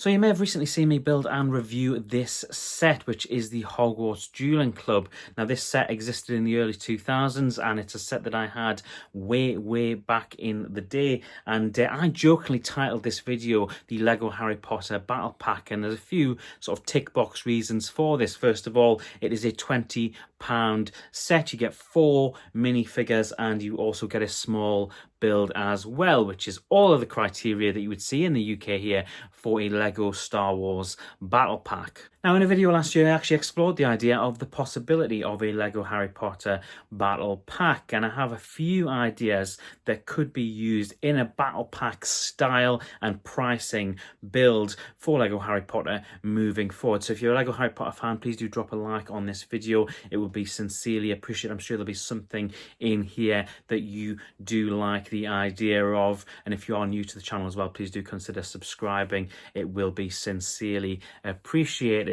So you may have recently seen me build and review this set, which is the Hogwarts Dueling Club. Now this set existed in the early 2000s and it's a set that I had way back in the day, and I jokingly titled this video the Lego Harry Potter Battle Pack, and there's a few sort of tick box reasons for this. First of all, it is a £20 set. You get 4 minifigures and you also get a small build as well, which is all of the criteria that you would see in the UK here for a Lego Star Wars Battle Pack. Now, in a video last year, I actually explored the idea of the possibility of a Lego Harry Potter Battle Pack, and I have a few ideas that could be used in a Battle Pack style and pricing build for Lego Harry Potter moving forward. So if you're a Lego Harry Potter fan, please do drop a like on this video. It would be sincerely appreciated. I'm sure there'll be something in here that you do like the idea of, and if you are new to the channel as well, please do consider subscribing. It will be sincerely appreciated.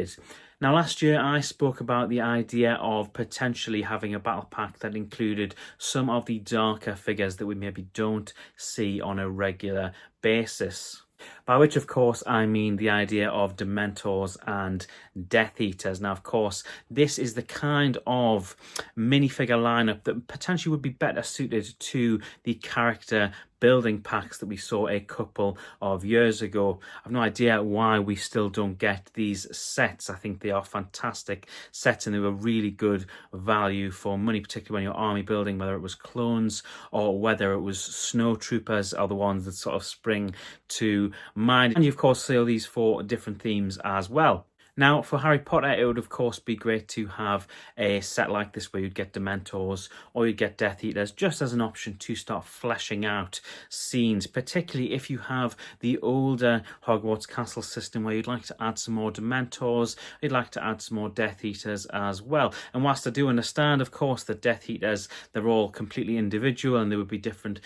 Now, last year I spoke about the idea of potentially having a battle pack that included some of the darker figures that we maybe don't see on a regular basis. By which, of course, I mean the idea of Dementors and Death Eaters. Now, of course, this is the kind of minifigure lineup that potentially would be better suited to the character building packs that we saw a couple of years ago. I've no idea why we still don't get these sets. I think they are fantastic sets and they were really good value for money, particularly when you're army building, whether it was clones or whether it was snow troopers are the ones that sort of spring to mind. And you of course see all these 4 different themes as well. Now, for Harry Potter, it would of course be great to have a set like this where you'd get Dementors or you'd get Death Eaters just as an option to start fleshing out scenes, particularly if you have the older Hogwarts Castle system where you'd like to add some more Dementors, you'd like to add some more Death Eaters as well. And whilst I do understand, of course, that Death Eaters, they're all completely individual and there would be different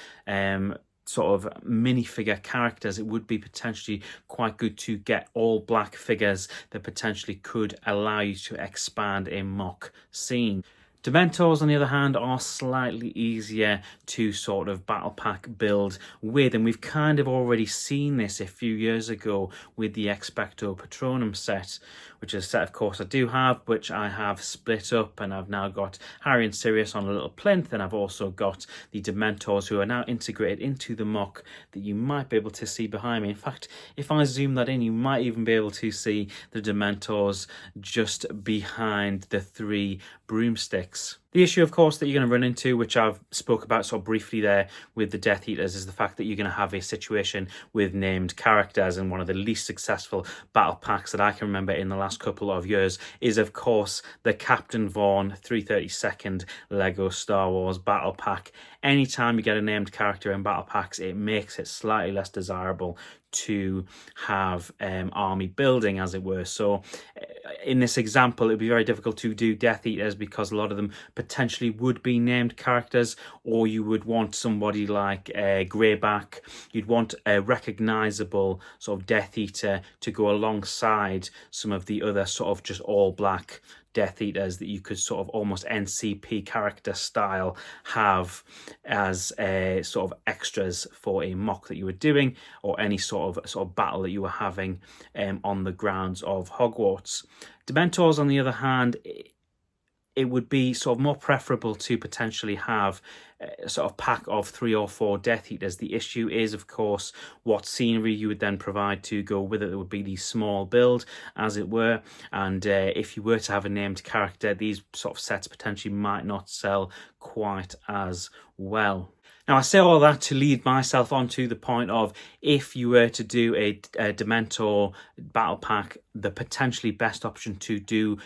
sort of minifigure characters, it would be potentially quite good to get all black figures that potentially could allow you to expand a mock scene. Dementors, on the other hand, are slightly easier to sort of battle pack build with, and we've kind of already seen this a few years ago with the Expecto Patronum set, which is a set, of course, I do have, which I have split up, and I've now got Harry and Sirius on a little plinth, and I've also got the Dementors who are now integrated into the mock that you might be able to see behind me. In fact, if I zoom that in, you might even be able to see the Dementors just behind the 3 broomsticks. The issue, of course, that you're going to run into, which I've spoke about so briefly there with the Death Eaters, is the fact that you're going to have a situation with named characters, and one of the least successful battle packs that I can remember in the last couple of years is, of course, the Captain Vaughn 332nd Lego Star Wars Battle Pack. Anytime you get a named character in battle packs, it makes it slightly less desirable to have army building, as it were. So in this example, it would be very difficult to do Death Eaters because a lot of them potentially would be named characters, or you would want somebody like Greyback. You'd want a recognizable sort of Death Eater to go alongside some of the other sort of just all black Death Eaters that you could sort of almost NCP character style have as sort of extras for a mock that you were doing, or any sort of battle that you were having on the grounds of Hogwarts. Dementors, on the other hand, it would be sort of more preferable to potentially have a sort of pack of 3 or 4 Death Eaters. The issue is, of course, what scenery you would then provide to go with it. It would be the small build, as it were, and if you were to have a named character, these sort of sets potentially might not sell quite as well. Now, I say all that to lead myself on to the point of, if you were to do a Dementor battle pack, the potentially best option to do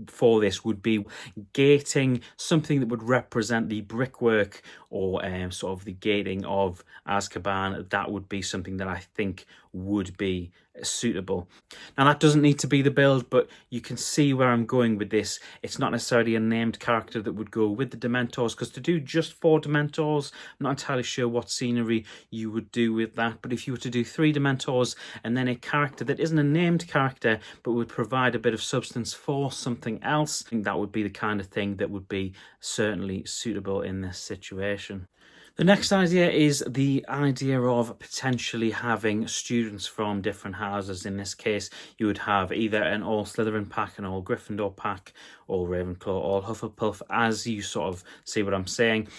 for this would be gating something that would represent the brickwork or sort of the gating of Azkaban. That would be something that I think would be suitable. Now, that doesn't need to be the build, but you can see where I'm going with this. It's not necessarily a named character that would go with the Dementors, because to do just 4 Dementors, I'm not entirely sure what scenery you would do with that. But if you were to do 3 Dementors and then a character that isn't a named character but would provide a bit of substance for something else, I think that would be the kind of thing that would be certainly suitable in this situation. The next idea is the idea of potentially having students from different houses. In this case, you would have either an all Slytherin pack, an all Gryffindor pack, all Ravenclaw, all Hufflepuff, as you sort of see what I'm saying,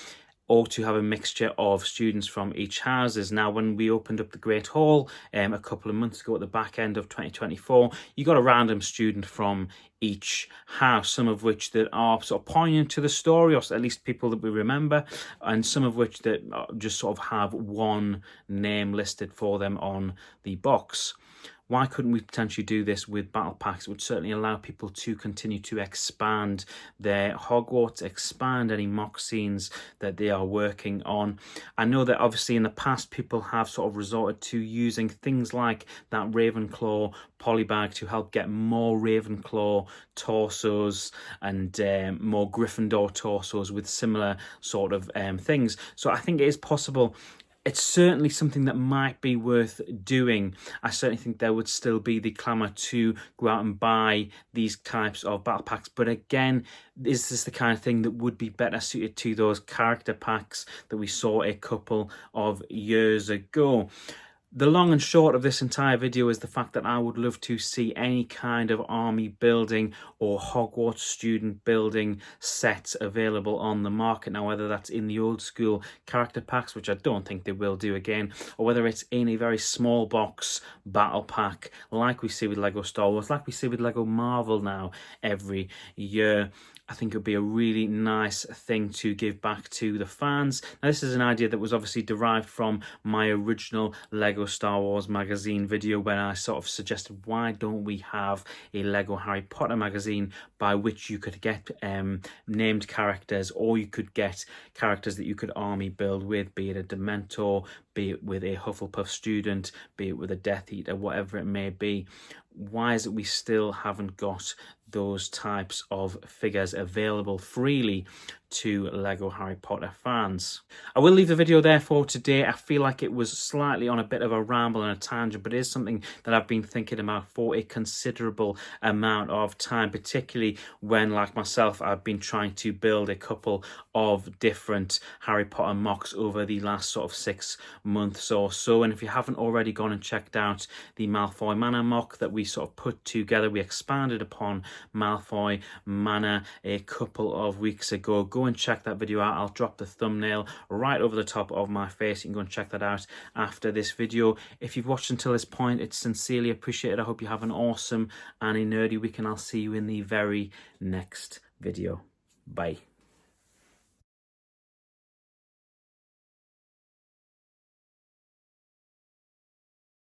or to have a mixture of students from each houses. Now, when we opened up the Great Hall a couple of months ago at the back end of 2024, you got a random student from each house, some of which that are sort of poignant to the story, or at least people that we remember, and some of which that just sort of have one name listed for them on the box. Why couldn't we potentially do this with battle packs? It would certainly allow people to continue to expand their Hogwarts, expand any mock scenes that they are working on. I know that obviously in the past people have sort of resorted to using things like that Ravenclaw polybag to help get more Ravenclaw torsos and more Gryffindor torsos with similar sort of things. So I think it is possible. It's certainly something that might be worth doing. I certainly think there would still be the clamour to go out and buy these types of battle packs. But again, is this the kind of thing that would be better suited to those character packs that we saw a couple of years ago? The long and short of this entire video is the fact that I would love to see any kind of army building or Hogwarts student building sets available on the market. Now, whether that's in the old school character packs, which I don't think they will do again, or whether it's in a very small box battle pack like we see with Lego Star Wars, like we see with Lego Marvel now every year. I think it would be a really nice thing to give back to the fans. Now, this is an idea that was obviously derived from my original Lego Star Wars magazine video, when I sort of suggested, why don't we have a Lego Harry Potter magazine by which you could get named characters, or you could get characters that you could army build with, be it a Dementor, be it with a Hufflepuff student, be it with a Death Eater, whatever it may be. Why is it we still haven't got those types of figures available freely to Lego Harry Potter fans? I will leave the video there for today. I feel like it was slightly on a bit of a ramble and a tangent, but it is something that I've been thinking about for a considerable amount of time, particularly when, like myself, I've been trying to build a couple of different Harry Potter mocks over the last sort of 6 months or so. And if you haven't already gone and checked out the Malfoy Manor mock that we sort of put together, we expanded upon Malfoy Manor a couple of weeks ago, go and check that video out. I'll drop the thumbnail right over the top of my face. You can go and check that out after this video. If you've watched until this point, it's sincerely appreciated. I hope you have an awesome and a nerdy week, and I'll see you in the very next video. Bye.